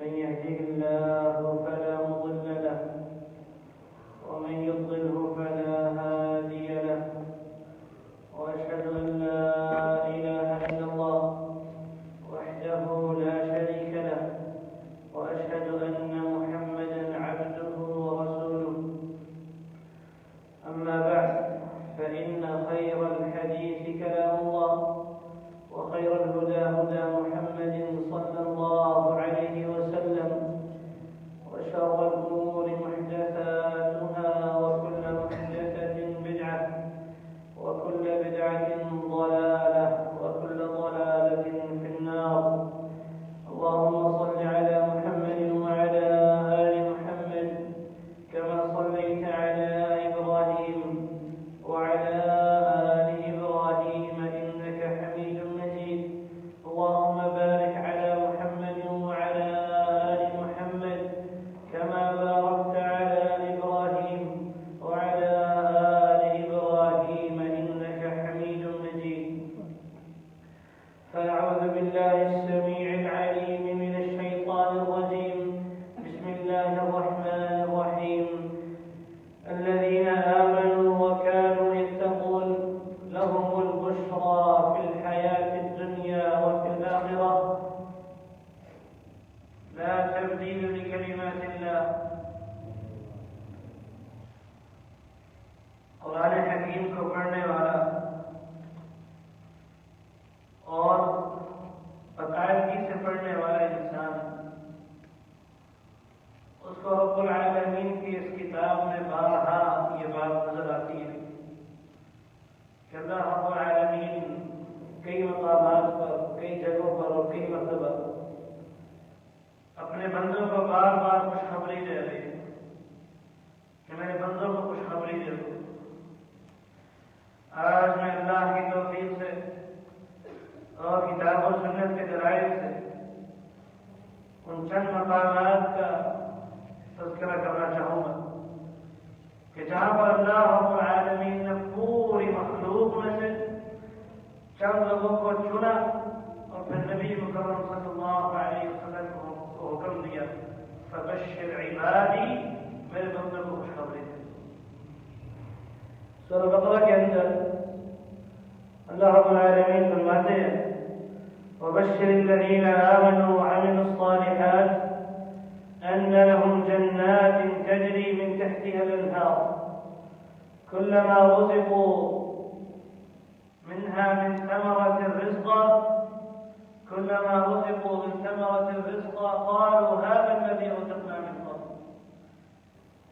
من يهده الله فلا مضل له ومن يضلله فلا هادي له وأشهد أن لا إله إلا الله وحده لا شريك له وأشهد أن محمدا عبده ورسوله. أما بعد فإن خير الحديث كلام الله وخير الهدى هدى محمد صلى الله عليه وسلم وشر الأمور محدثاتها وكل محدثة بدعة وكل بدعة ضلالة وكل ضلالة في النار. اللهم صل على محمد وعلى آل محمد كما صليت على إبراهيم وعلى آل إبراهيم إنك حميد مجيد. اللهم بارك على محمد وعلى آل محمد كما باركت على إبراهيم وعلى آل إبراهيم إنك حميد مجيد. فأعوذ بالله السميع العليم من الشيطان الرجيم. بسم الله الرحمن الرحيم. الذين آمنوا وكانوا يتقون لهم البشرى في الحياة الدنيا وفي الآخرة لا تبديل لكلمات الله. قرآن حکیم کو پڑھنے والا اور باقاعدگی سے پڑھنے والا انسان اس کو رب العالمین کی اس کتاب میں بارہا یہ بات نظر آتی ہے کہ اللہ رب العالمین کئی مقامات پر کئی جگہوں پر اور کئی مرتبہ اپنے بندوں کو بار بار خوشخبری دے رہے ہیں کہ میرے بندوں کو خوشخبری دے دو. آج میں اللہ کی توفیق سے اور کتاب و سنت کے دلائل سے ان چند مقامات کا تذکرہ کرنا چاہوں گا کہ جہاں پر اللہ رب العالمین نے پوری مخلوق میں سے چند لوگوں کو چنا اور پھر نبی مکرم صلی اللہ علیہ وسلم کو حکم دیا فبشر عبادی میرے بندوں کو خوشخبری دے. سورہ بقرہ کے اندر اللہ رب العالمین فرماتے ہیں وبشر الذين آمنوا وعملوا الصالحات أن لهم جنات تجري من تحتها الأنهار كلما رزقوا منها من ثمرة رزقا قالوا هذا الذي رزقنا من قبل.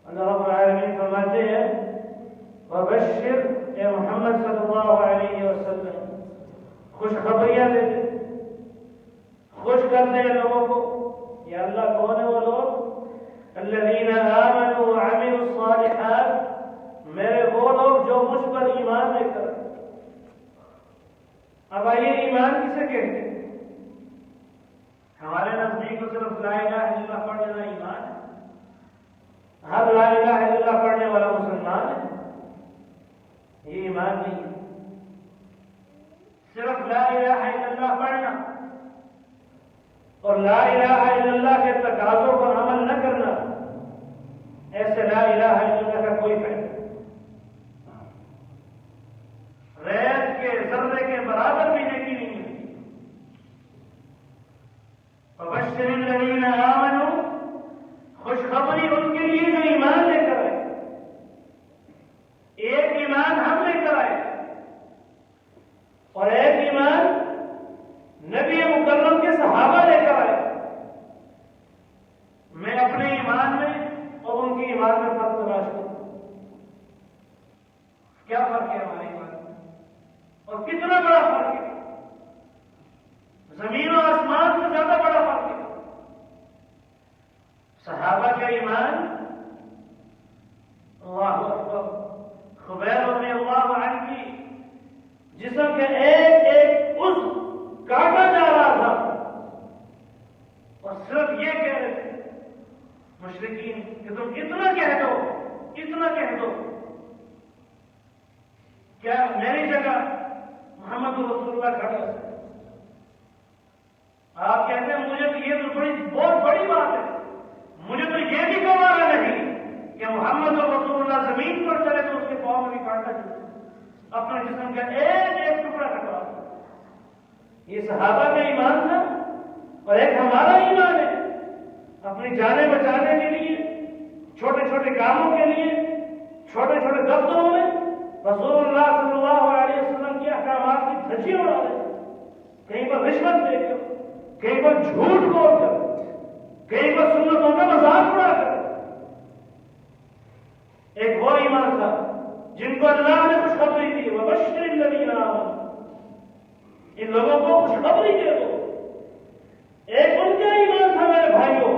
اللہ رب العالمین فرماتے ہیں وبشر اے محمد صلی اللہ علیہ وسلم خوشخبریاں دے دے خوش کرتے ہیں لوگوں کو. یا اللہ کون ہے وہ لوگ؟ الذین آمنوا وعملوا الصالحات میرے وہ لوگ جو مجھ پر ایمان لے کر. اب آئیے ایمان کسے کہتے ہیں؟ ہمارے نزدیک تو صرف لا الہ الا اللہ پڑھ لینا ایمان ہے. ہر لا الہ الا اللہ پڑھنے والا مسلمان ہے. یہ ایمان نہیں ہے. صرف لا الہ الا اللہ پڑھنا اور لا الہ الا اللہ کے تقاضوں پر عمل نہ کرنا ایسے لا الہ الا اللہ کا کوئی فائدہ نہیں. ریت کے ذرے کے برابر بھی نیکی نہیں ہے. وبشر الذین آمنوا خوشخبری ان کے لیے جو ایمان لے کر آئے. ایک ایمان ہم لے کر آئے اور ایک ایمان نبی مکرم کے صحابہ لے کر آئے. میں اپنے ایمان میں اور ان کے ایمان میں فرق تلاش کروں. کیا فرق ہے ہمارے ایمان میں اور کتنا بڑا فرق ہے؟ زمین و آسمان سے زیادہ بڑا فرق ہے. صحابہ کا ایمان اللہ اکبر. خبیر رضی اللہ عنہ کی جسم کے ایک ایک عضو کاٹا جا رہا تھا اور صرف یہ کہہ رہے تھے مشرکین کہ تم اتنا کہہ دو اتنا کہہ دو. کیا میری جگہ محمد رسول اللہ کھڑے. آپ کہتے ہیں مجھے تو یہ تو بہت بڑی بات ہے. مجھے تو یہ بھی گوارا نہیں کہ محمد رسول اللہ زمین پر چلے تو اس کے پاؤں میں بھی کانٹا چلے, اپنے جسم کا ایک ایک ٹکڑا کٹوا. یہ صحابہ کا ایمان تھا اور ایک ہمارا ایمان ہے. اپنی جانیں بچانے کے لیے, چھوٹے چھوٹے کاموں کے لیے, چھوٹے چھوٹے دفتروں میں رسول اللہ صلی اللہ علیہ وسلم کے احکامات کی دھجیاں اڑا رہے. کہیں پر رشوت دے کر, کہیں پر جھوٹ بول کر, کہیں پر سنتوں کا مذاق اڑا کر. ایک وہ ایمان تھا جن کو اللہ نے خوشخبری دی, وبشر الذین آمنوا, ان لوگوں کو خوشخبری دے دو. ایک ان کا ایمان تھا میرے بھائیوں,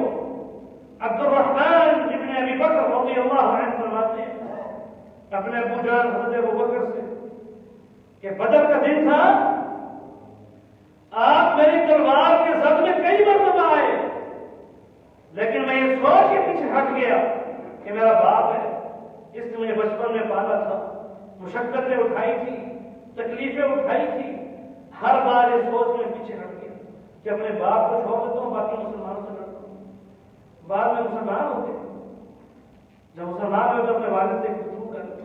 عبد الرحمن ابن ابی بکر رضی اللہ عنہ فرماتے ہیں اپنے ابو جان حضرت ابوبکر سے کہ بدر کا دن تھا, آپ میری تلوار کے زد میں کئی مرتبہ آئے, لیکن میں یہ سوچ کے پیچھے ہٹ گیا کہ میرا باپ ہے, اس نے مجھے بچپن میں پالا تھا, مشقتیں اٹھائی تھی, تکلیفیں اٹھائی تھی. ہر بار یہ سوچ میں پیچھے ہٹ گیا کہ اپنے باپ کو چھوڑ دیتا ہوں, باقی مسلمانوں سے لڑتا ہوں. بعد میں مسلمان ہوتے, جب مسلمان ہوتے اپنے والد سے گفتگو کرتے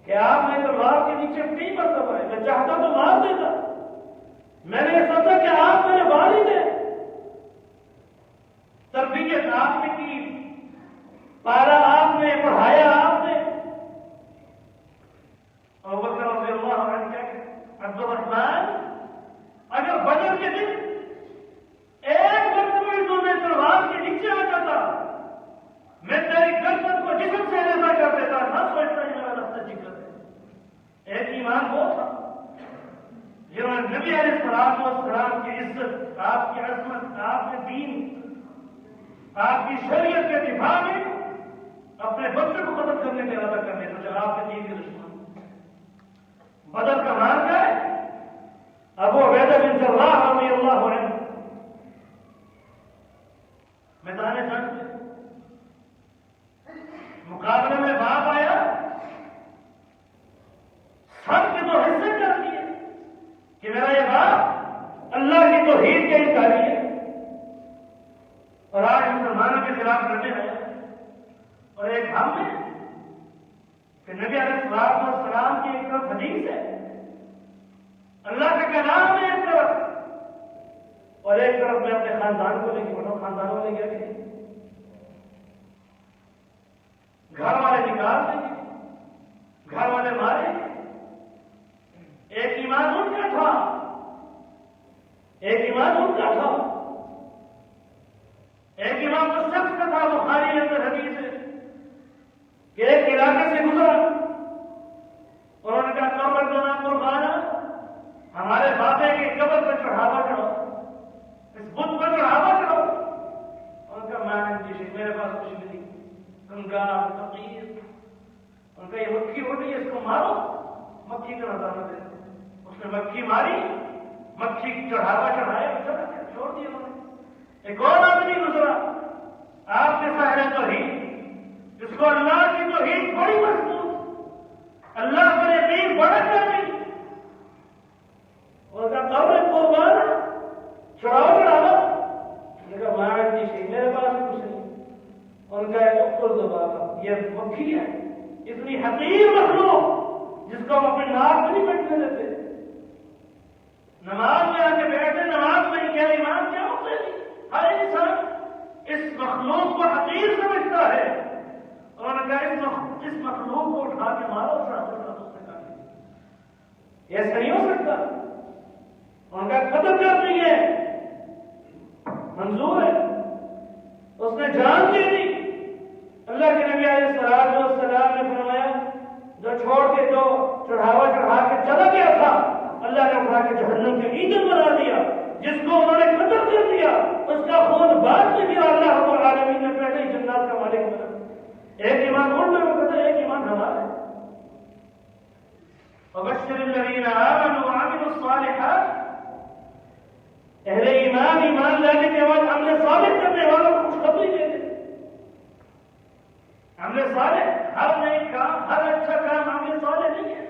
کہ آپ نے تلوار کے نیچے کئی مرتبہ آئے, میں چاہتا تو مار دیتا, میں نے یہ سوچا کہ آپ میرے والد ہیں, تربیت آپ نے کی, پالا آپ نے, پڑھایا آپ نے. ابوبکر رضی اللہ عنہ کیا کہ عبد الرحمن, اگر بدر کے دن ایک مرتبہ تو میں تلوار کے نیچے آ جاتا, میں تیری گردن کو جسم سے علیحدہ کر دیتا, نہ سوچتا ہی میرا رستہ جگر ہے. ایک ایمان وہ تھا جنہوں نے نبی علیہ السلام کی عزت, آپ کی عظمت, آپ کے دین, آپ کی شریعت کے دفاع میں اپنے بچے کو قتل کرنے کا ارادہ کرنے کا, جو آپ کے دین کے دشمن. بدر کا مارکا ہے, ابو عبیدہ بن جراح رضی اللہ عنہ میدان جنگ میں مقابلے میں باپ آیا, سب کے دو حصے کر دیے کہ میرا یہ باپ اللہ کی توحید کے انکاری ہے اور آج مسلمانوں کے خلاف لڑنے آیا. اور ایک ہم میں کہ نبی علیہ السلام کی ایک طرف حدیث ہے, اللہ کا کلام ہے ایک طرف, اور ایک طرف میں اپنے خاندان کو لے کے بڑھا. خاندانوں نے کیا کہ گھر والے نکال دیں گے, گھر والے مارے. ایک ایمان ان کا تھا, ایک ایمان ان کا تھا, ایک ایمان تو شخص کا تھا. بخاری اندر حدیث ہے کہ ایک علاقے سے گزرا, انہوں نے کہا قبر کا نام قربانا, ہمارے بابے کی قبر پہ چڑھاوا چڑھو, اس بت پر چڑھاوا چڑھو. ان کا میں جی میرے پاس کچھ نہیں, کنگار تقیر, ان کا یہ مکھی اڑ رہی ہے, اس کو مارو, مکھی کا نظارہ دے. اس نے مکھی ماری, مکھی چڑھاوا چڑھایا, چھوڑ دیا انہوں نے. ایک اور آدمی گزرا, آپ کے سارے توحید, جس کو اللہ کی توحید بڑی مضبوط, اللہ پر یقین بڑا کرنی, اور کا قبر قربان چڑھاؤ چڑھاوا. مہاراج جی میرے پاس کچھ نہیں. ان کا بابا یہ مکھی ہے, اتنی حقیر مخلوق جس کو ہم اپنے ناک میں نہیں بیٹھنے دیتے. نماز میں آ کے بیٹھے, نماز میں کیا ایمان کیا ہوتا ہے. ہر انسان اس مخلوق کو حقیر سمجھتا ہے, اور اس مخلوق کو اٹھا کے مارو, ایسا نہیں ہو سکتا. ان کا قتل کر نہیں ہے, منظور ہے, اس نے جان دے دی. اللہ کے نبی علیہ السلام نے فرمایا جو چھوڑ کے جو چڑھاوا چڑھا کے چلا گیا تھا, اللہ نے اٹھا کے جہنم کے ایندھن بنا دیا. جس کو انہوں نے قتل کر دیا اس کا خون بعد میں دیا, اللہ رب العالمین نے پہلے ہی جنات کا مالک بنا. ایک ایمان ان لوگوں کا تھا, ایک ایمان ہمارا ہے. وبشر الذین آمنوا وعملوا الصالحات, اہل ایمان ایمان لانے کے بعد عمل صالح کرنے والوں کو خوشخبری دے دے. عمل صالح, ہر نیک کام, ہر اچھا کام عمل صالح نہیں ہے.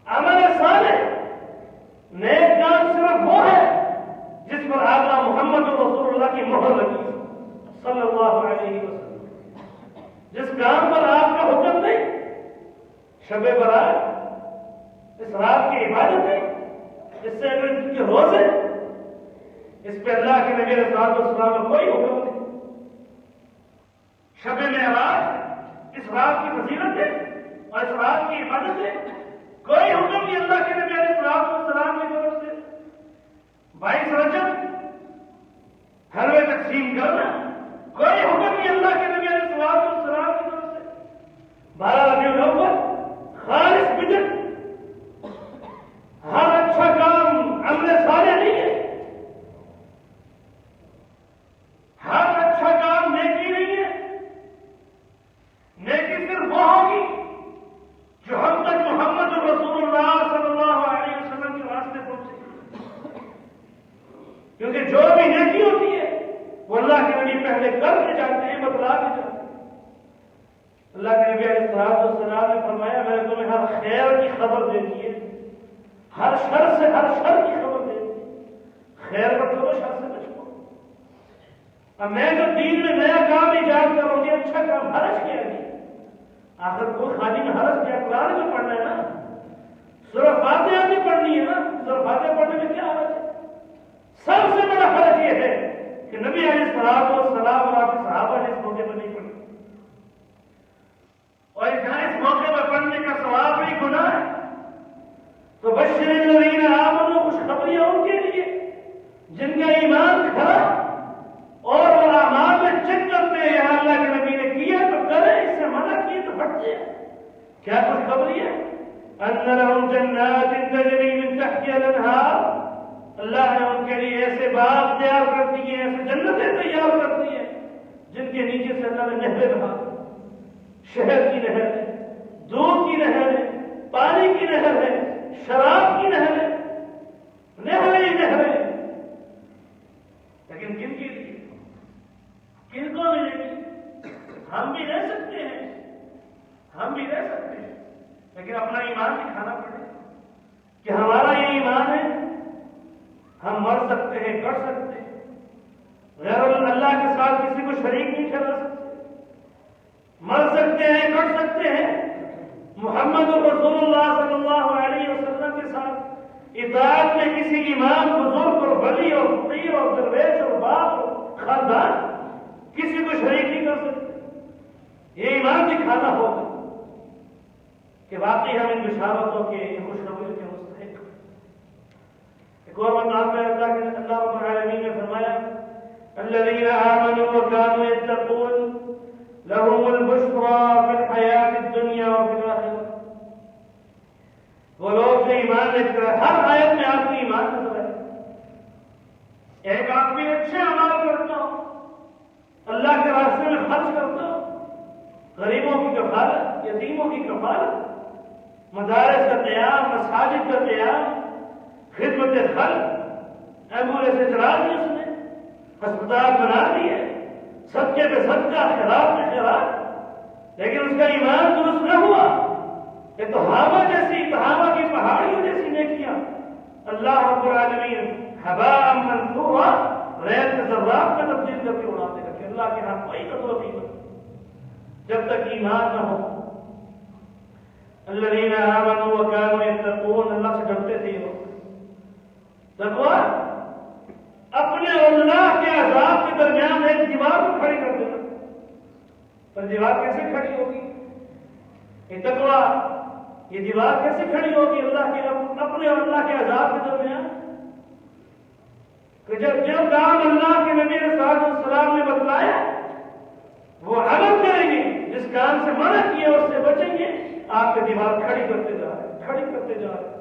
عمل صالح نیک کام صرف وہ ہے جس پر آقا محمد شب برات اس رات کی عبادت ہے، اس سے اگر کے روزے، اس پہ اللہ کے نبی علیہ الصلوۃ والسلام کا کوئی حکم نہیں۔ شب معراج اس رات کی فضیلت ہے اور اس رات کی عبادت ہے، کوئی حکم نہیں اللہ کے نبی علیہ الصلوۃ والسلام کی طرف سے۔ 22 رجب حلوے تقسیم کرنا، کوئی حکم نہیں اللہ کے نبی علیہ الصلوۃ والسلام کی طرف سے۔ 12 ربیع الاول خالص بدعت، ہر اچھا کام عمل صالح نہیں ہے، ہر اچھا کام نیکی نہیں ہے۔ نیکی صرف وہ ہوگی جو ہم تک محمد رسول اللہ صلی اللہ علیہ وسلم کے واسطے پہنچے، کیونکہ جو بھی نیکی ہوتی ہے وہ اللہ کے نبی پہلے کر کے جاتے ہیں، بتلا کے جاتے ہیں۔ اللہ کے نبی علیہ السلام نے فرمایا میں نے تمہیں ہر خیر کی خبر دے دی ہے، ہر شر سے ہر شر کی خبر دے دی، خیر پر چلو شر سے بچو۔ اب میں جو دین میں نیا کام ایجاد کروں گی، اچھا کام، حرج کیا ہے؟ آخر کوئی خالی میں حرج کیا؟ قرآن میں پڑھنا ہے نا، سورہ فاتحہ بھی پڑھنی ہے نا، سورہ فاتحہ پڑھنے میں کیا حرج ہے؟ سب سے بڑا حرج یہ ہے کہ نبی علیہ السلام اور آپ کے صحابہ نے اس موقع پر نہیں پڑھی، اور جہاں اس موقع پر پڑھنے کا ثواب بھی گناہ ہے۔ تو بشر الذین آمنوا، خوشخبریاں ان کے لیے جن کا ایمان کھڑا اور وہ اعمال میں چیک کرتے ہیں، یہاں اللہ کے نبی نے کیا تو کرے، اس سے منع کیے تو ہٹ جائے۔ کیا خوشخبری ہے؟ ان لهم جنات تجری من تحتها الانہار، اللہ نے ان کے لیے ایسے باغ تیار کر دیے، ایسے جنتیں تیار کر دی ہیں جن کے نیچے سے اللہ نے نہریں بہا، شہد کی نہر ہے، دودھ کی نہر ہے، پانی کی نہر ہے، شراب کی نہر ہے، نہریں نہریں۔ لیکن کن کے لیے؟ کن کو ملے گی؟ ہم بھی رہ سکتے ہیں، ہم بھی رہ سکتے ہیں، لیکن اپنا ایمان دکھانا پڑے کہ ہمارا یہ ایمان ہے، ہم مر سکتے ہیں، کر سکتے ہیں، غیر اللہ کے ساتھ کسی کو شریک نہیں ٹھہرا سکتے، مر سکتے ہیں، کر سکتے ہیں، محمد رسول اللہ صلی اللہ علیہ وسلم کے ساتھ اطاعت میں کسی امام، بزرگ اور ولی اور فقیر اور درویش اور باپ اور خاندان کسی کو شریک نہیں کر سکتے۔ یہ ایمان دکھانا ہوگا کہ واقعی ہم ان بشارتوں کے، ان خوشخبریوں کے مستحق۔ ایک اور مقام میں اللہ رب العالمین نے فرمایا الذین آمنوا وکانوا یتقون لهم البشرى فی الحیاۃ الدنیا وفی الآخرہ۔ وہ لوگ جو ایمان رکھتے ہیں، ہر آیت میں آپ کو ایمان نظر ہے۔ ایک آدمی اچھے اعمال کرتا ہو، اللہ کے راستے میں خرچ کرتا ہو، غریبوں کی کفالت، یتیموں کی کفالت، مدارس کا قیام، مساجد کا قیام، خدمت خلق، ایمبولینس چلا دی اس نے، ہسپتال بنا دیے، صدقے پہ صدقہ، خیرات پہ خیرات، لیکن اس کا ایمان درست نہ ہوا کہ تہامہ کی پہاڑیوں جیسی نیکیاں اللہ رب العالمین ہباء منثورا، ریت ذرات میں تبدیل کر کے اڑا دے گا کہ اللہ کے ہاں کوئی قدر و قیمت جب تک ایمان نہ ہو۔ الذین آمنوا وکانوا یتقون، اللہ سے ڈرتے تھے یہ لوگ۔ تقویٰ اپنے اور اللہ کے عذاب کے درمیان ایک دیوار کو کھڑی کر دینا، پر دیوار کیسے کھڑی ہوگی؟ یہ تقویٰ، یہ دیوار کیسے کھڑی ہوگی اللہ کے، اپنے اور اللہ کے عذاب کے درمیان؟ کہ جب کام اللہ کے نبی صلی اللہ علیہ وسلم نے بتلایا وہ عمل کریں گے، جس کام سے منع کیا اس سے بچیں گے، آپ کی دیوار کھڑی کرتے جا رہے، کھڑی کرتے جا رہے،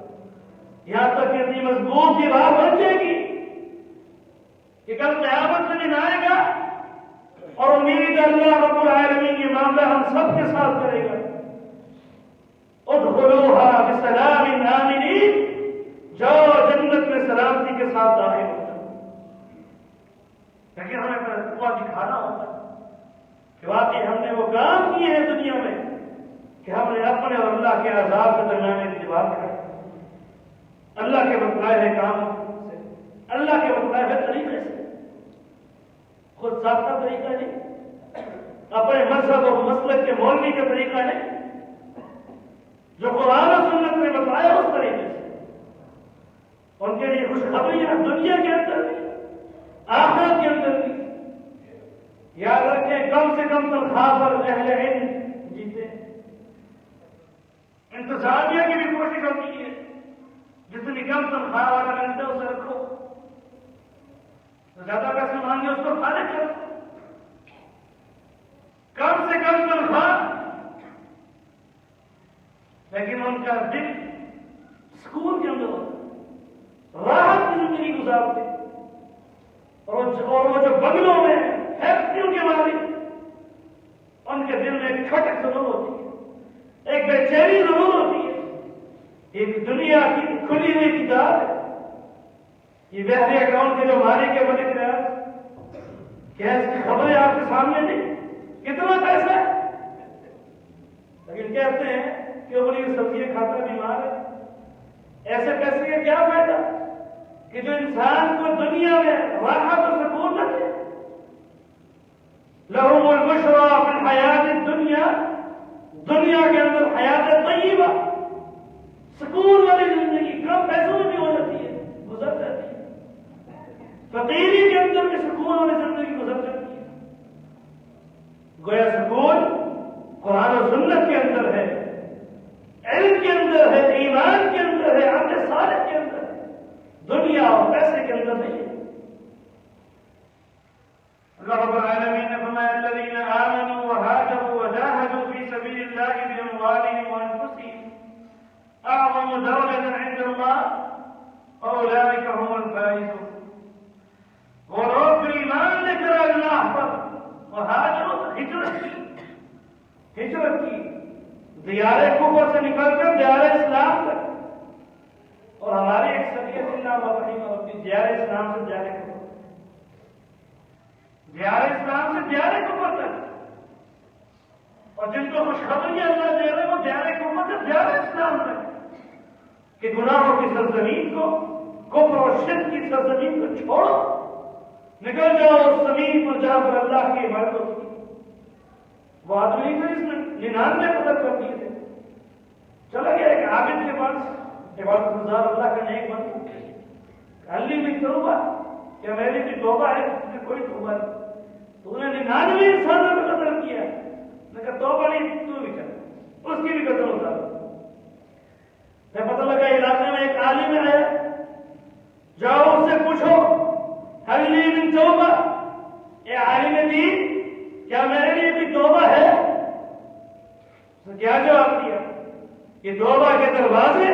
یہاں تک کہ اتنی مضبوط دیوار بن جائے گی کہ کل قیامت کا دن آئے گا اور امید اللہ رب العالمین یہ معاملہ ہم سب کے ساتھ کرے گا۔ ادخلوها بسلام آمنین، جاؤ جنت میں سلامتی کے ساتھ داخل ہو جاؤ۔ لیکن ہمیں اپنا تقویٰ دکھانا ہوتا کہ واقعی ہم نے وہ کام کیے ہیں دنیا میں کہ ہم نے اپنے اور اللہ کے عذاب کے درمیان ایک دیوار کھڑی، اللہ کے بتلائے ہوئے کام سے، اللہ کے بتلائے ہوئے طریقے سے، خود ساختہ طریقہ نہیں، اپنے مذہب اور مسلک کے مولوی کا طریقہ نہیں، جو قرآن و سنت نے بتایا اس طریقے سے. ان کے لیے خوشخبریاں دنیا کے اندر بھی آخرت کے اندر بھی. یاد رکھیں کم سے کم تنخواہ پر اہل علم جیتے. انتظامیہ کی بھی کوشش ہوتی ہے جتنی کم تنخواہ والا ملتا ہے اسے رکھو، زیادہ پیسے مانگے اس کو کھانے کرو. کم سے کم تنخواہ، لیکن ان کا دل سکون کے اندر راحت کی زندگی گزارتے. اور وہ جو بنگلوں میں فیکٹریوں کے مالک، ان کے دل میں ایک کھٹک ضرور ہوتی ہے، ایک بے چینی ضرور ہوتی ہے. ایک دنیا کی کھلی ہوئی کتاب ہے. یہ بحری اکاؤنٹ کے جو مالک ہے ملک ریاض، کیا اس کی خبریں آپ کے سامنے نہیں؟ کتنا پیسہ ہے؟ لیکن کہتے ہیں کہ وہ بڑی سبزیاں کھاتا بیمار ہے. ایسے پیسے کا کیا فائدہ کہ جو انسان کو دنیا میں راحت اور سکون نہ دے. لہم البشریٰ فی الحیات الدنیا، دنیا کے اندر حیات طیبہ، سکون والی زندگی کم پیسوں میں بھی ہو جاتی ہے، گزر جاتی ہے. فقیری کے اندر بھی سکون والی زندگی گزر جاتی ہے. گویا سکون قرآن و سنت کے اندر ہے، علم کے اندر ہے، ایمان کے اندر ہے، عمل صالح کے اندر ہے، دنیا اور پیسے کے اندر نہیں ہے. اللہ رب العالمین نے فرمایا الذین آمنوا وہاجروا وجاہدوا فی سبیل اللہ باموالہم وانفسہم اعظم درجۃ عند اللہ اولئک هم الفائزون. وہ لوگ جو ایمان لے کر اللہ پر وہاجروا، ہجرت کی دیار کفر سے نکل کر دیار اسلام تک. اور ہماری اکثریت اللہ رحمہ اپنی دیار اسلام سے دیار کفر، دیار اسلام سے دیار کفر تک. اور جن کو خوشخبریاں اللہ دے رہے وہ دیار کفر سے دیار اسلام تک کہ گناہوں کی سرزمین کو، کفر اور شرک کی سرزمین کو چھوڑو، نکل جاؤ اس زمین پر جہاں پر اللہ کی عبادت ہوتی. وہ آدمی نہیں تھا جس نے 99 قتل کر دیے تھے. چلا گیا ایک عابد کے پاس، عبادت گزار اللہ کا نیک بندہ، علی میں توبہ، کیا میری بھی توبہ ہے؟ اس نے کوئی توبہ نہیں. تو نے 99 انسانوں کو قتل کیا. میں کہا توبہ نہیں، تو بھی کر، اس کی بھی قتل ہوتا. میں پتہ لگا علاقے میں ایک عالم آیا، جاؤ اس سے پوچھو حل لی من توبہ، اے عالم دین کیا میرے لیے بھی توبہ ہے؟ اس نے کیا جواب دیا؟ یہ توبہ کے دروازے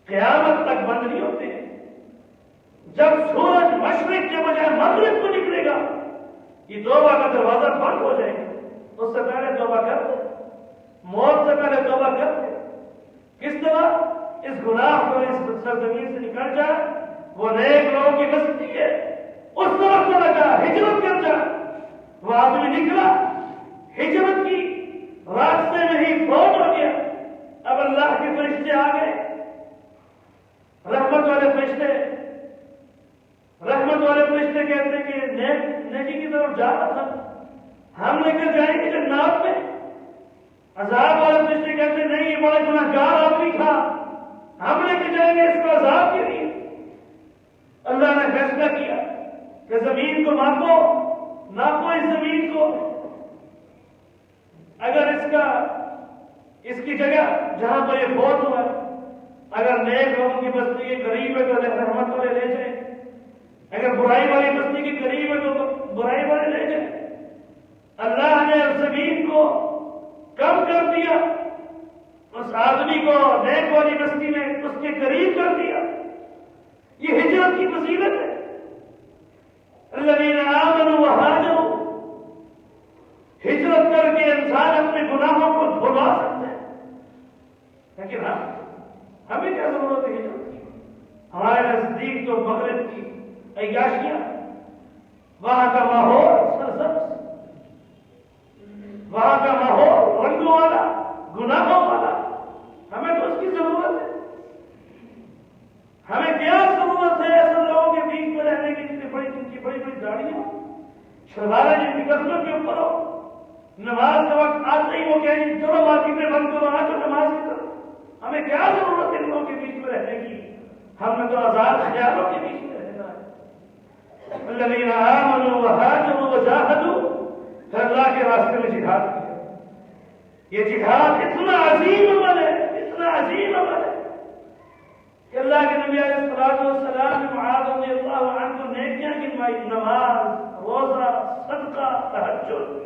قیامت تک بند نہیں ہوتے. جب سورج مشرق کے بجائے مغرب کو نکلے گا یہ توبہ کا دروازہ بند ہو جائے گا. اس سے پہلے توبہ کرتے، موت سے پہلے توبہ کرتے. کس طرح اس گناہ کو اس سرزمین سے نکل جائے. وہ نیک لوگوں کی بستی ہے، اس طرف چلا جا، ہجرت کر جا. وہ آدمی نکلا، ہجرت کی، راستے میں ہی فوت ہو گیا. اب اللہ کے فرشتے آ گئے، رحمت والے فرشتے، رحمت والے فرشتے کہتے ہیں کہ نیکی کی طرف جا رہا تھا، ہم لے کر جائیں گے جنات میں. عذاب والے فرشتے کہتے ہیں نہیں، یہ بڑا گناہگار آدمی تھا، ہم لے کے جائیں گے اس کو عذاب کے لیے. اللہ نے فیصلہ کیا کہ زمین کو ناپو، ناپو اس زمین کو. اگر اس کی جگہ جہاں پر یہ فوت ہوا ہے، اگر نیک لوگوں کی بستی کے قریب ہے تو رحمت والے لے جائیں، اگر برائی والی بستی کے قریب ہے تو برائی والے لے جائیں. اللہ نے اس زمین کو کم کر دیا، اس آدمی کو نیک والی بستی میں اس کے قریب کر دیا. یہ ہجرت کی فضیلت ہے. الذین آمنوا وہاجروا، ہجرت کر کے انسان اپنے گناہوں کو دھلا سکتا ہے. لیکن ہمیں کیا ضرورت ہے ہجرت کی؟ ہمارے نزدیک تو مغرب کی عیاشیاں، وہاں کا ماحول سرسبز، وہاں کا ماحول رنگوں والا، گناہوں والا، ہمیں تو اس کی ضرورت ہے. ہمیں کیا ضرورت ہے ایسے لوگوں کے بیچ میں رہنے کی جن کی بڑی بڑی داڑھی ہو، شلواریں جن کی کسروں کے اوپر ہو، نماز کا وقت آتے ہی وہ کہیں چلو مارکیٹیں بند کرو، آ جاؤ نماز کی طرف۔ ہمیں کیا ضرورت ہے ان لوگوں کے بیچ میں رہنے کی؟ ہم نے تو آزاد خیالوں کے بیچ میں رہنا ہے۔ الذین آمنوا وہاجروا وجاہدوا، پھر اللہ کے راستے میں جہاد کیا۔ یہ جہاد اتنا عظیم عمل ہے، اتنا عظیم عمل ہے کہ اللہ کے نبی علیہ الصلوۃ والسلام نے معاذ رضی اللہ عنہ کو نیکیاں گنوائی، نماز، روزہ، صدقہ، تہجد،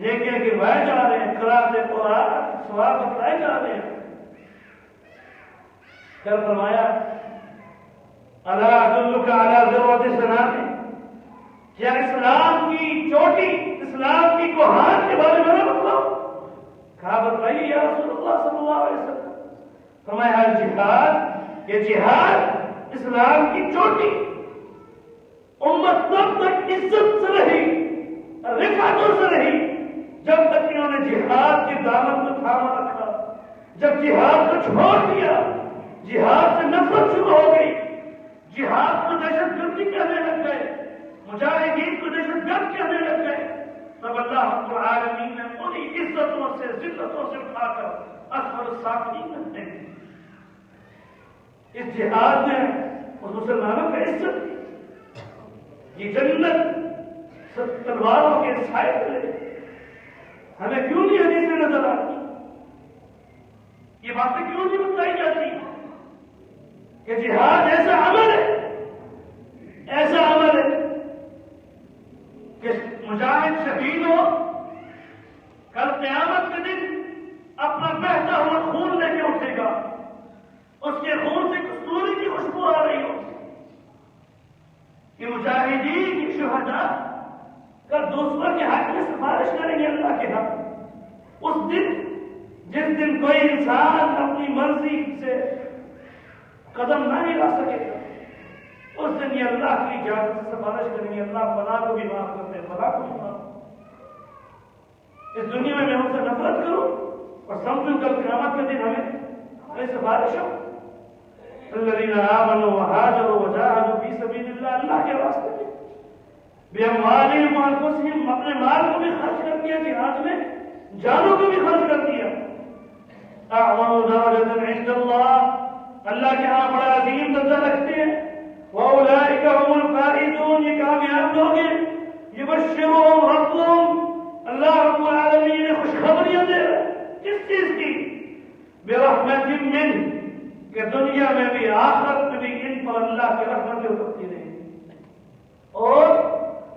نیکیاں گنوائے جا رہے ہیں، قرأت قرآن، ثواب بتائے جا رہے ہیں۔ پھر فرمایا الا ادلک علی ذروۃ السلام، کیا اسلام کی چوٹی، اسلام کی کوہان کے بارے میں نہ بتلاؤ؟ کہا بتائیے یا رسول اللہ صلی اللہ علیہ وسلم۔ فرمایا جہاد، یہ جہاد اسلام کی چوٹی، امت تب تک عزت سے رہی، رفعتوں سے رہی جب تک انہوں نے جہاد کے دامن کو تھاما رکھا۔ جب جہاد کو چھوڑ دیا، جہاد سے نفرت شروع ہو گئی، جہاد کو دہشت گردی کہنے لگ گئے، مجاہدین کو دہشت گرد کہنے لگ گئے، تب اللہ رب العالمین نے انہی عزتوں سے، ذلتوں سے اٹھا کر اسفل السافلین میں دے دی۔ اس جہاد نے اس مسلمانوں کا عزت کی، یہ جنت تلواروں کے سائے تلے۔ ہمیں کیوں نہیں حدیثیں نظر آتی؟ یہ باتیں کیوں نہیں بتائی جاتی کہ جہاد ایسا عمل ہے، ایسا عمل ہے کہ مجاہد شہید ہو، کل قیامت کے دن اپنا بہتا ہوا خون لے کے اٹھے گا، اس کے خون سے کستوری کی خوشبو آ رہی ہو کہ مجاہدین کی شہداء کل دوسروں کے حق میں سفارش کریں گے اللہ کے حق۔ اس دن جس دن کوئی انسان اپنی مرضی سے قدم نہ ہلا سکے گا، اس دن یہ اللہ کی اجازت سے سفارش کریں گے، اللہ فلاں کو بھی معاف کرتے ہیں، فلاں کو بھی معاف۔ اس دنیا میں ان سے نفرت کروں اور سمجھوں کل قیامت کے دن ہمیں سفارش ہو۔ الذین آمنوا وہاجروا وجاہدوا فی سبیل اللہ، اللہ کے راستے میں باموالہم وانفسہم، اپنے مال کو بھی خرچ کر دیا جہاد میں، جانوں کو بھی خرچ کر دیا۔ اعظم درجۃ عند اللہ، اللہ کے ہاں بڑا عظیم درجہ رکھتے ہیں۔ واولئک هم الفائزون، یہ کامیاب لوگ ہیں۔ یبشرهم ربهم، اللہ رب العالمین نے خوشخبریاں دے رہے ہیں کس چیز کی؟ برحمت منہ، کہ دنیا میں بھی آخرت میں بھی ان پر اللہ کی رحمتیں اترتی رہیں، اور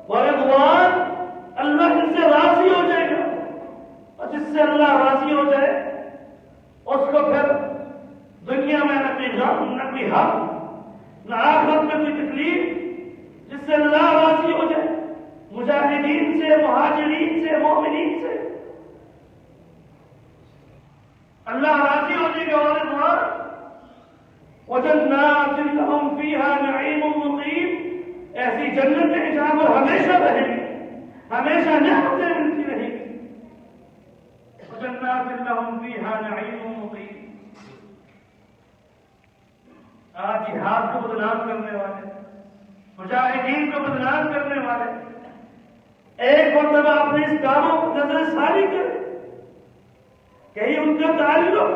ورضوان، اللہ جس سے راضی ہو جائے گا، اور جس سے اللہ راضی ہو جائے اس کو پھر دنیا میں نہ کوئی غم، نہ کوئی حق، نہ آخرت میں کوئی تکلیف، جس سے اللہ راضی ہو جائے، مجاہدین سے، مہاجرین سے، مومنین سے اللہ راضی ہو جائے گا۔ ورضوان وجنات لهم فيها نعيم مقيم، ایسی جنتیں جہاں پر ہمیشہ رہیں گی، ہمیشہ نعمتیں ملتی رہیں گی۔ وجنات لهم فيها نعيم مقيم۔ آج جہاد کو بدنام کرنے والے، مجاہدین کو بدنام کرنے والے ایک مرتبہ اپنے اس کاموں کو نظر ثانی کریں، کہیں ان کا تعلق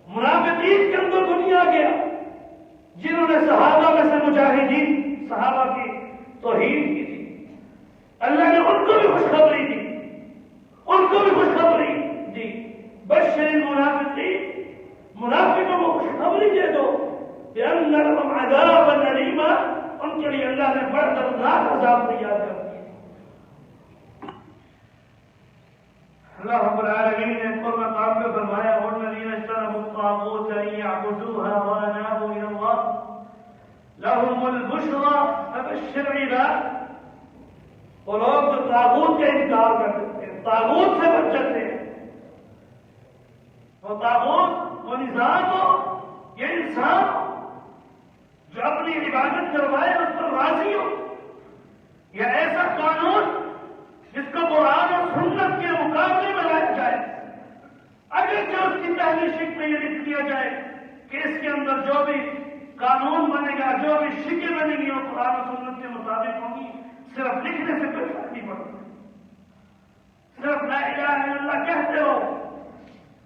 منافقین کے اندر دنیا گیا، جنہوں نے صحابہ میں سے مجاہدین، صحابہ کی توہین کی تھی، اللہ نے ان کو بھی خوشخبری دی، ان کو بھی خوشخبری دی۔ بشر المنافقین، منافقوں کو خوشخبری دے دو بأن لهم عذابا أليما، ان کے لیے اللہ نے بڑا دردناک عذاب تیار کر دیا۔ اللہ رب العالمین نے قرآن مقام میں فرمایا والذین اجتنبوا الطاغوت ان یعبدوها وانابوا الى اللہ لهم البشرى فبشر عباد۔ وہ لوگ جو طاغوت کا انکار کرتے ہیں، طاغوت سے بچ جاتے ہیں، وہ طاغوت، وہ نظام ہو، یہ انسان ہو جو اپنی عبادت کروائے اس پر راضی ہو، یا ایسا قانون جس کو قرآن اور سنت کے مقابلے میں لایا جائے، اگرچہ اس کی پہلی شک میں یہ لکھ دیا جائے کہ اس کے اندر جو بھی قانون بنے گا، جو بھی شکیں بنے گی وہ قرآن اور سنت کے مطابق ہوں گی، صرف لکھنے سے کوئی فرق نہیں پڑتا، صرف لا الہ الا اللہ کہتے ہو،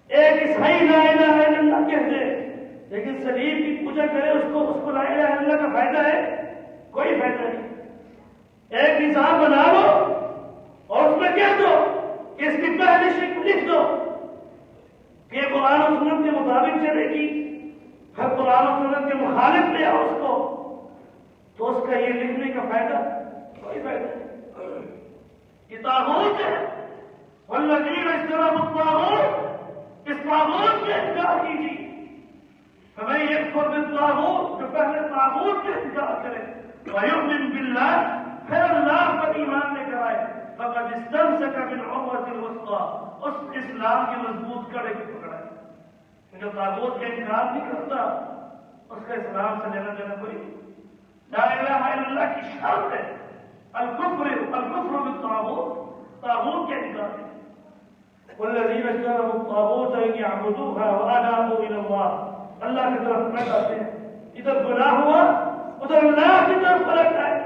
ایک عیسائی لا الہ الا اللہ کہہ دے لیکن صلیب کی پوجا کرے، اس کو لا الہ الا اللہ کا فائدہ ہے؟ کوئی فائدہ نہیں۔ ایک نظام بنا لو اور اس میں کہہ دو کہ اس کی پہلی شکل لکھ دو کہ یہ قرآن و سنت کے مطابق چلے گی، پھر قرآن و سنت کے مخالف لے آؤ اس کو، تو اس کا یہ لکھنے کا فائدہ کوئی فائدہ نہیں۔ یہ طاغوت ہے، والذین اجتنبوا الطاغوت، اس طاغوت سے انکار کیجیے۔ فمن یکفر بالطاغوت، جو پہلے طاغوت سے انکار کرے، ویؤمن باللہ، پھر اللہ پر ایمان لے کر آئے، فقد استمسک بالعروۃ الوثقی، اس اسلام کی مضبوط کڑے کو پکڑا ہے۔ جو طاغوت کا انکار نہیں کرتا اس کا اسلام سے لینا دینا کوئی نہیں۔ لا الہ الا اللہ کی شرط ہے الکفر بالطاغوت، طاغوت کے انکار ہے۔ والذین اجتنبوا الطاغوت ان یعبدوها وانابوا الی اللہ، اللہ کی طرف پلٹ آتے ہیں۔ ادھر گناہ ہوا ادھر اللہ کی طرف پلٹ آئے،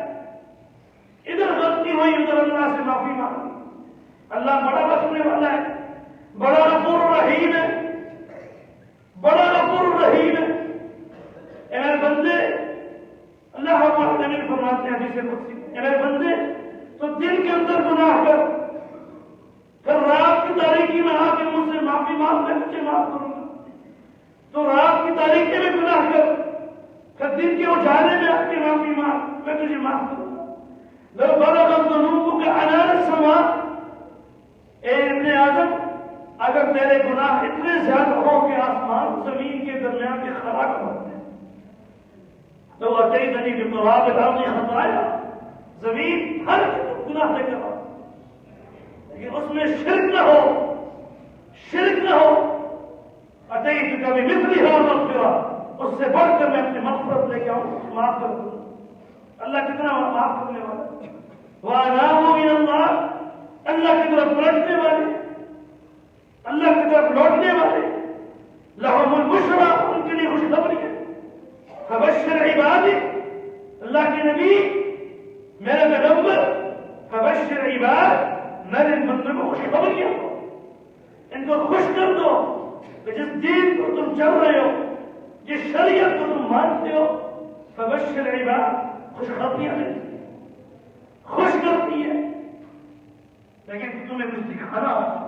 ادھر غلطی ہوئی ادھر اللہ سے معافی مانگی۔ اللہ بڑا بخشنے والا ہے، بڑا غفور رحیم ہے، بڑا غفور رحیم ہے۔ اے میرے بندے، اللہ رب العالمین فرماتے ہیں حدیث قدسی میں، اے میرے بندے تو دل کے اندر گناہ کر، پھر رات کی تاریکی میں آ کے مجھ سے معافی مانگ، میں تجھے معاف کروں گا۔ تو رات کی تاریکی میں گناہ کر، پھر دن کے اجالے میں آ کے معافی مانگ، میں تجھے معاف کروں گا۔ لو بلغت ذنوبک عنان السماء، اے ابن آدم، اگر تیرے گناہ اتنے زیادہ ہو کہ آسمان زمین کے درمیان کے خلا کر ہوتے ہیں، تو اتیتنی بقراب الارض خطایا، زمین ہر گناہ لے کر آؤ، لیکن اس میں شرک نہ ہو، شرک نہ ہو۔ اتیتک بمثلھا مغفرہ، اس سے بڑھ کر میں اپنی مغفرت لے کے آؤں، معاف کر دوں۔ اللہ کتنا معاف کرنے والا ہے۔ وانابوا الی اللہ، اللہ کی طرف پلٹنے والے، اللہ کی طرف لوٹنے والے، لہم البشریٰ، ان کے لیے خوشخبری ہے۔ فبشر عبادی، اللہ کے نبی میرے پیغمبر، فبشر عباد، میرے بندوں کو خوشخبریاں دو، ان کو خوش کر دو کہ جس دین کو تم چل رہے ہو، جس شریعت کو تم مانتے ہو، فبشر عباد، خوشخبریاں دیتی ہے، خوش کرتی ہے، لیکن تمہیں کچھ دکھانا ہوگا۔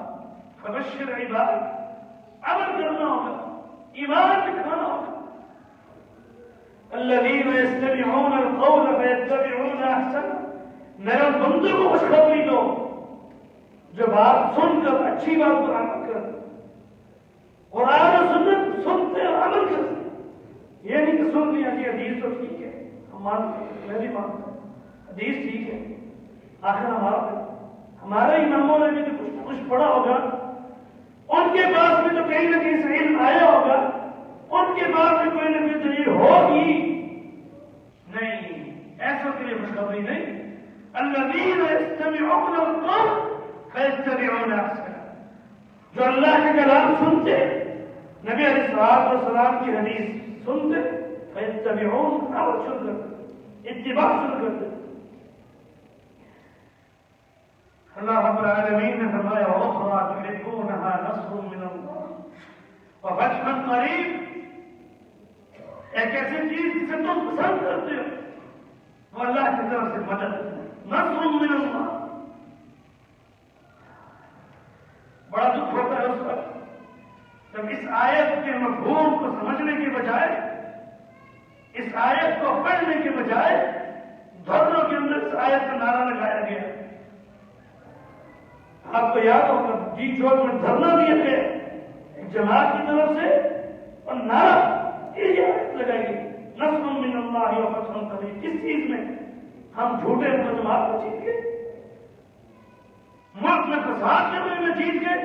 فبشر عباد، عمل کرنا ہوگا، ایمان دکھانا ہوگا۔ الذین یستمعون القول فیتبعون احسنہ، میرے بندوں کو خوشخبری دو جو بات سن کر اچھی بات پر عمل کر، قرآن و سنت سنتے اور عمل کرتے۔ یہ نہیں کہ سن لیا کہ حدیث تو ٹھیک ہے، ہم مانتے ہیں، میں بھی مانتا ہوں حدیث ٹھیک ہے، آخر ہمارے اماموں نے بھی تو کچھ نہ کچھ پڑھا ہوگا، ان کے پاس بھی تو کہیں نہ کہیں سے علم آیا ہوگا، ان کے پاس بھی کوئی نہ کوئی دلیل ہوگی۔ نہیں، ایسوں کے لیے خوشخبری نہیں۔ الذین یستمعون القول فیتبعون احسنہ، جو اللہ کے کلام سنتے، نبی علیہ الصلوۃ والسلام کی حدیث سنتے، فیتبعون، عمل شروع کرتے، اتباع شروع کرتے۔ اللہ رب العالمین نے فرمایا وَأُخْرَىٰ تُحِبُّونَهَا نَصْرٌ مِّنَ اللَّهِ وَفَتْحٌ قَرِيبٌ، ایک ایسی چیز جسے تم پسند کرتے ہو، وہ اللہ کی طرف سے مدد، نصر من اللہ۔ بڑا دکھ ہوتا ہے اس وقت جب اس آیت کے مفہوم کو سمجھنے کے بجائے، اس آیت کو پڑھنے کے بجائے دھرنوں کے اندر اس آیت کا نعرہ لگایا گیا۔ آپ کو یاد ہوگا جی چوک میں دھرنا دیا گیا ایک جماعت کی طرف سے، اور نعرہ یہ لگائی گئی نصر من اللہ وفتح قریب۔ کس چیز میں؟ ہم جھوٹے مقدمات کو جیت گئے، ملک میں فساد کرنے میں جیت گئے،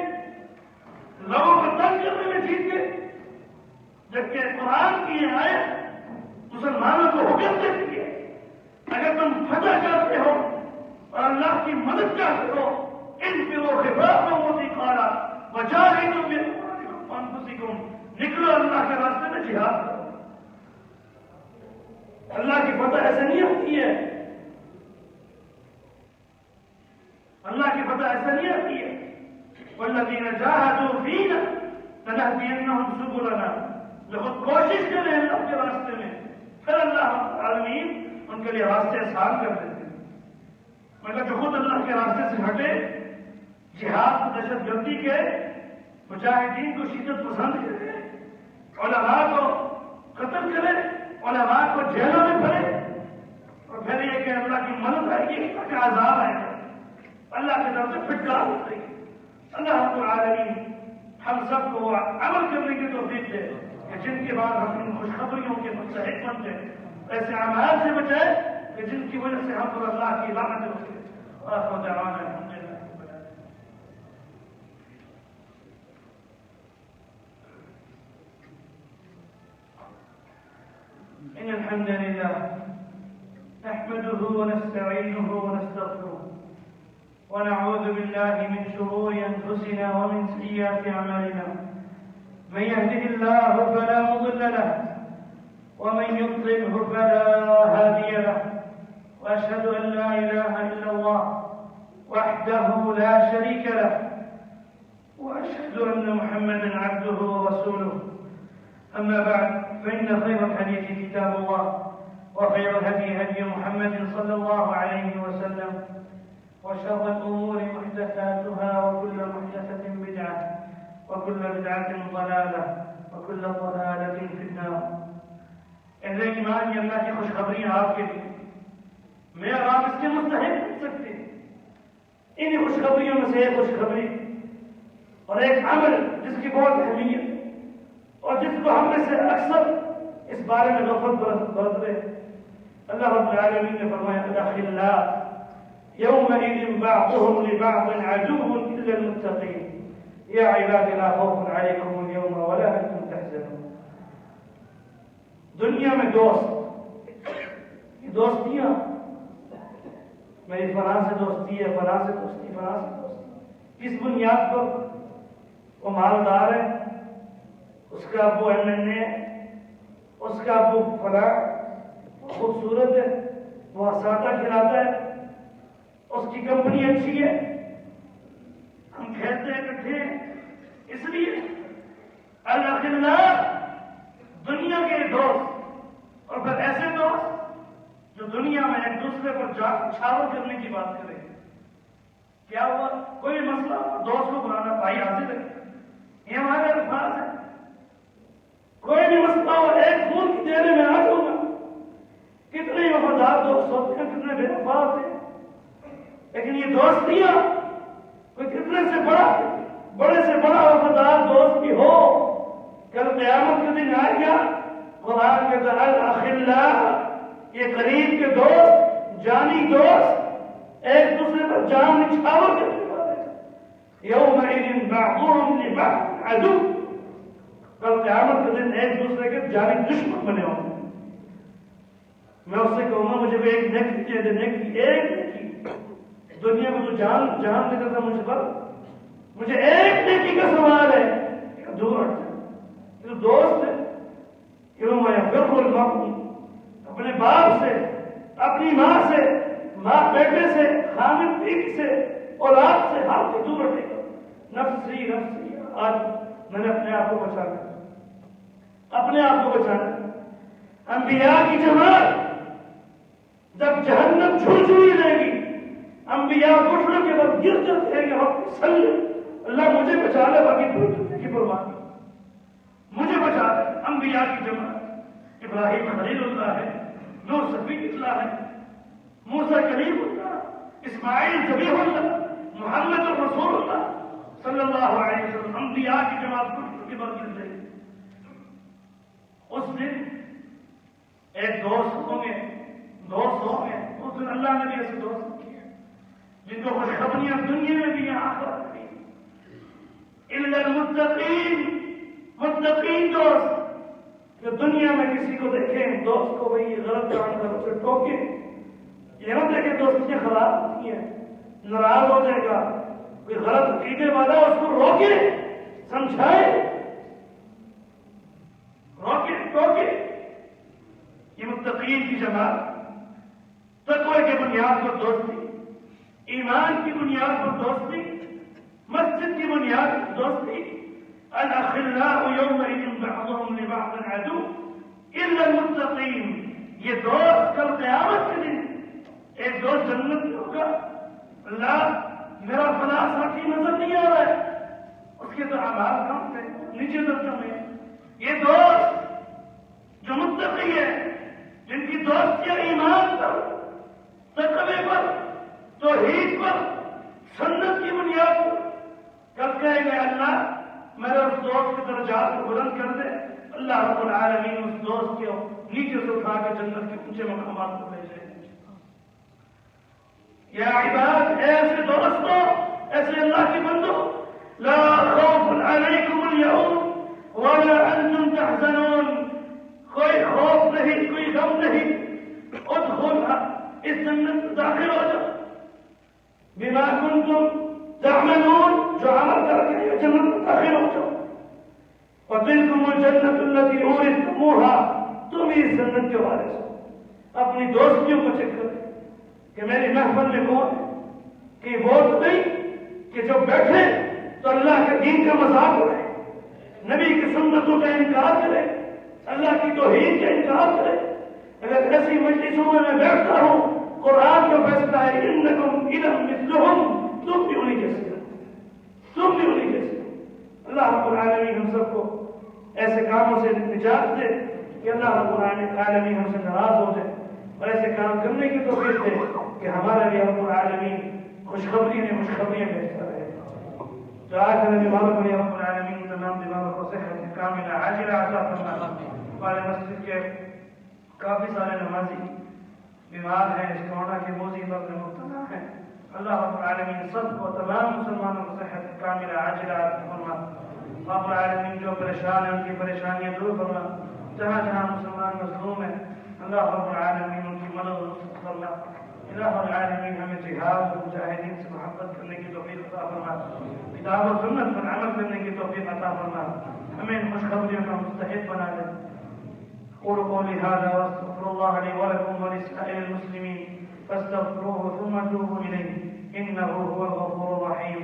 لوگوں کو تنگ کرنے میں جیت گئے، جبکہ قرآن کی یہ آیت مسلمانوں کو حکم دیتی ہے اگر تم فتح کرتے ہو اور اللہ کی مدد چاہتے ہو، انفروا خفافا وثقالا وجاہدوا باموالکم وانفسکم، نکلو اللہ کے راستے میں جہاد کرو۔ اللہ کی فتح ایسے نہیں ہوتی ہے، اللہ کی فتح ایسا نہیں آتی ہے والذین جاہدوا فینا لنہدینہم سبلنا، جو خود کوشش کریں اللہ کے راستے میں پھر اللہ رب العالمین ان کے لیے راستے آسان کر دیتے ہیں۔ مگر جو خود اللہ کے راستے سے ہٹے، جہاد کو دہشت گردی کے، مجاہدین کو شدت پسند کرے، علماء کو قتل کرے، علماء کو جیلوں میں بھرے، اور پھر یہ کہ اللہ کی مدد آئے گی، اللہ کا عذاب آئے گا، اللہ کی طرف سے پھٹکار ہوتی ہے۔ اللہ رب العالمین ہم سب کو عمل کرنے کی توفیق دے کہ جن کے بعد ہم ان خوشخبریوں کے مستحق بن جائیں، ایسے اعمال سے بچائے کہ جن کی وجہ سے ہم پر اللہ کی لعنت ہوتی ہے۔ آخر دعوانا الحمدللہ۔ إن الحمد لله نحمده ونستعينه ونستغفره ونعوذ بالله من شرور أنفسنا ومن سيئات أعمالنا، من يهده الله فلا مضل له ومن يضلله فلا هادي له، وأشهد أن لا إله إلا الله وحده لا شريك له، وأشهد أن محمدا عبده ورسوله. أما بعد، فإن خير الحديث كتاب الله، وخير الهدي هدي محمد صلى الله عليه وسلم، وشر الأمور محدثاتها، وكل محدثة بدعة، وكل بدعة ضلالة، وكل ضلالة في النار۔ اہل ایمان، یہ اللہ کی خوشخبریاں آپ کے لیے، میں اور آپ اس کے مستحق بن سکتے ہیں۔ انہی خوشخبریوں میں سے ایک خوشخبری اور ایک عمل جس کی بہت اہمیت اور جس کو ہم میں سے اکثر اس بارے میں غفلت برت رہے، اللہ رب العالمین نے فرمایا الاخلاء يومئذ بعضهم لبعض عدو الا المتقين يا عباد لا خوف عليكم اليوم ولا انتم تحزنون۔ دنیا میں دوست، یہ دوستیاں، میری فلاں سے دوستی ہے، فلاں سے دوستی، فلاں سے دوستی، کس بنیاد پر؟ وہ مالدار ہے، اس کا ابو MNA ہے، اس کا ابو فلاں، وہ خوبصورت ہے، وہ اساتذہ کھلاتا ہے، اس کی کمپنی اچھی ہے، ہم کھیلتے ہیں اکٹھے ہیں، اس لیے الاخلاء دنیا کے دوست، اور پھر ایسے دوست جو دنیا میں ایک دوسرے پر چھاور کرنے کی بات کریں۔ کیا ہوا؟ کوئی مسئلہ دوست کو بلانا، بھائی حاضر ہے، یہ ہمارے الفاظ ہیں۔ کوئی بھی مسئلہ ہو، ایک خون کی دینے میں آ جاؤں گا۔ کتنے وفادار دوست ہوتے ہیں، کتنے بے وفا ہوتے ہیں، لیکن یہ دوستیاں کوئی کتنے سے بڑے سے بڑا وفادار دوست بھی ہو، کل قیامت کے دن آئے گا، قرآن کے تحت الاخلاء، یہ قریب کے دوست، جانی دوست، ایک دوسرے پر جان نچھاور کرنے والے، یومئذ بعضهم لبعض عدو، کل قیامت کے دن ایک دوسرے کے جانی دشمن بنے ہوں گے۔ میں اس سے کہوں گا مجھے بھی ایک نیکی دے دے، نیکی ایک نیکی، دنیا میں تو جان دیتا تھا مجھ پر، مجھے ایک نیکی کا سوال ہے کہ دور ہٹ جائے۔ یہ تو دوست ہے، یوم یفر المرء، اپنے باپ سے، اپنی ماں سے، ماں بیٹے سے، خامد بیوی سے، اولاد سے ہر کوئی دور ہٹے گا۔ نفسی نفسی، آج میں نے اپنے آپ کو بچانا، اپنے آپ کو بچانا۔ انبیاء کی جماعت جب جہنم جھڑجھڑی رہے گی، انبیاء گھٹنوں کے بعد گر جاتے ہیں کہ رب صلی اللہ مجھے بچا لے، باقی کوئی دنیا کی پرواہ نہیں، مجھے بچا لے۔ انبیاء کی جماعت، ابراہیم خلیل اللہ ہے، نوح صفی اللہ ہے، موسیٰ کلیم اللہ، اسماعیل ذبیح اللہ، محمد رسول اللہ صلی اللہ علیہ وسلم، انبیاء کی جماعت گھٹنوں کے بعد گر جائے گی۔ اس دن ایک دوست ہوں گے، اس دن اللہ نے بھی ایسے دوست کیے جن کو خوشخبریاں دنیا میں بھی ہیں، آخرت میں بھی۔ الا المتقین، متقین دوست جو دنیا میں کسی کو دیکھیں دوست کو وہی غلط کام کر اسے ٹوکے، یہ نہ دیکھے دوستیاں خراب ہوتی ہیں، ناراض ہو جائے گا، کوئی غلط عقیدے والا اس کو روکے، سمجھائے، روکے ٹوکے۔ یہ متقین کی جماعت تقوی کی بنیاد پر دوستی، ایمان کی بنیاد پر دوستی، مسجد کی بنیاد دوستی. الاخلاء یومئذ بعضهم لبعض عدو الا المتقین. یہ دوست کل قیامت کے دن ایک دوست جنت میں ہوگا. اللہ میرا فلاں ساتھی نظر نہیں آ رہا ہے, اس کے تو اعمال کم تھے, نیچے درجوں میں. یہ دوست جو متقی ہے, جن کی دوستیاں ایمان پر, تقوی پر, توحید پر, سنت کی بنیاد پر, کل کہے گا اللہ میرے اس دوست کے درجات کو بلند کر دے. اللہ رب العالمین اس دوست کو نیچے سے اٹھا کے جنت کے اونچے مقامات کو لے جائے. یا عباد, ایسے دوستوں, ایسے اللہ کے بندو, لا خوف علیکم اليوم ولا انتم تحزنون. کوئی خوف نہیں, کوئی غم نہیں. ادخلها, اس جنت میں داخل ہو جاؤ. بما کنتم تعملون, جو عمل کر کے یہ جنت میں داخل ہو جاؤ. وتلکم الجنت التي اورثتموها, تم اس جنت کے وارث ہو. اپنی دوستیوں کو چیک کرو کہ میری محفل میں کون ہے, کہ وہ تو نہیں کہ جو بیٹھے تو اللہ کے دین کا مذاق اڑائے, نبی کی سنتوں کا انکار کرے, اللہ کی توحید کا انکار کرے. اگر ایسی مجلسوں میں بیٹھتا ہوں, قرآن کا فیصلہ ہے انکم اذا مثلہم, تم بھی انہیں جیسے ہو, تم بھی انہیں جیسے ہو. اللہ رب العالمین ہم سب کو ایسے کاموں سے نجات دے کہ اللہ رب العالمین ہم سے ناراض ہو جائے, اور ایسے کام کرنے کی توفیق دے کہ ہمارا بھی رب العالمین خوشخبری میں خوشخبریاں بھیجتا رہے. دعا کریں بیماروں کو رب العالمین تمام بیماروں کو صحت کاملہ عاجلہ عطا فرما. ہمارے مسجد کے کافی سارے نمازی بیمار ہیں, اس کورونا کی مصیبت میں مبتلا ہیں. اللہ رب العالمین سب کو, تمام مسلمانوں کو صحت کاملہ عاجلہ عطا فرما. رب العالمین جو پریشان ہیں ان کی پریشانیاں دور فرما. جہاں جہاں مسلمان مظلوم ہیں اللہ رب العالمین ان کی مدد و نصرت فرما. الہ العالمین ہمیں جہاد و مجاہدین سے محبت کرنے کی توفیق عطا فرما. کتاب و سنت پر عمل کرنے کی توفیق عطا فرما. ہمیں ان خوشخبریوں کا مستحق بنا دے. قولوا قولي هذا واستغفر الله لي ولكم ولسائر المسلمين فاستغفروه ثم توبوا إليه إنه هو الغفور الرحيم.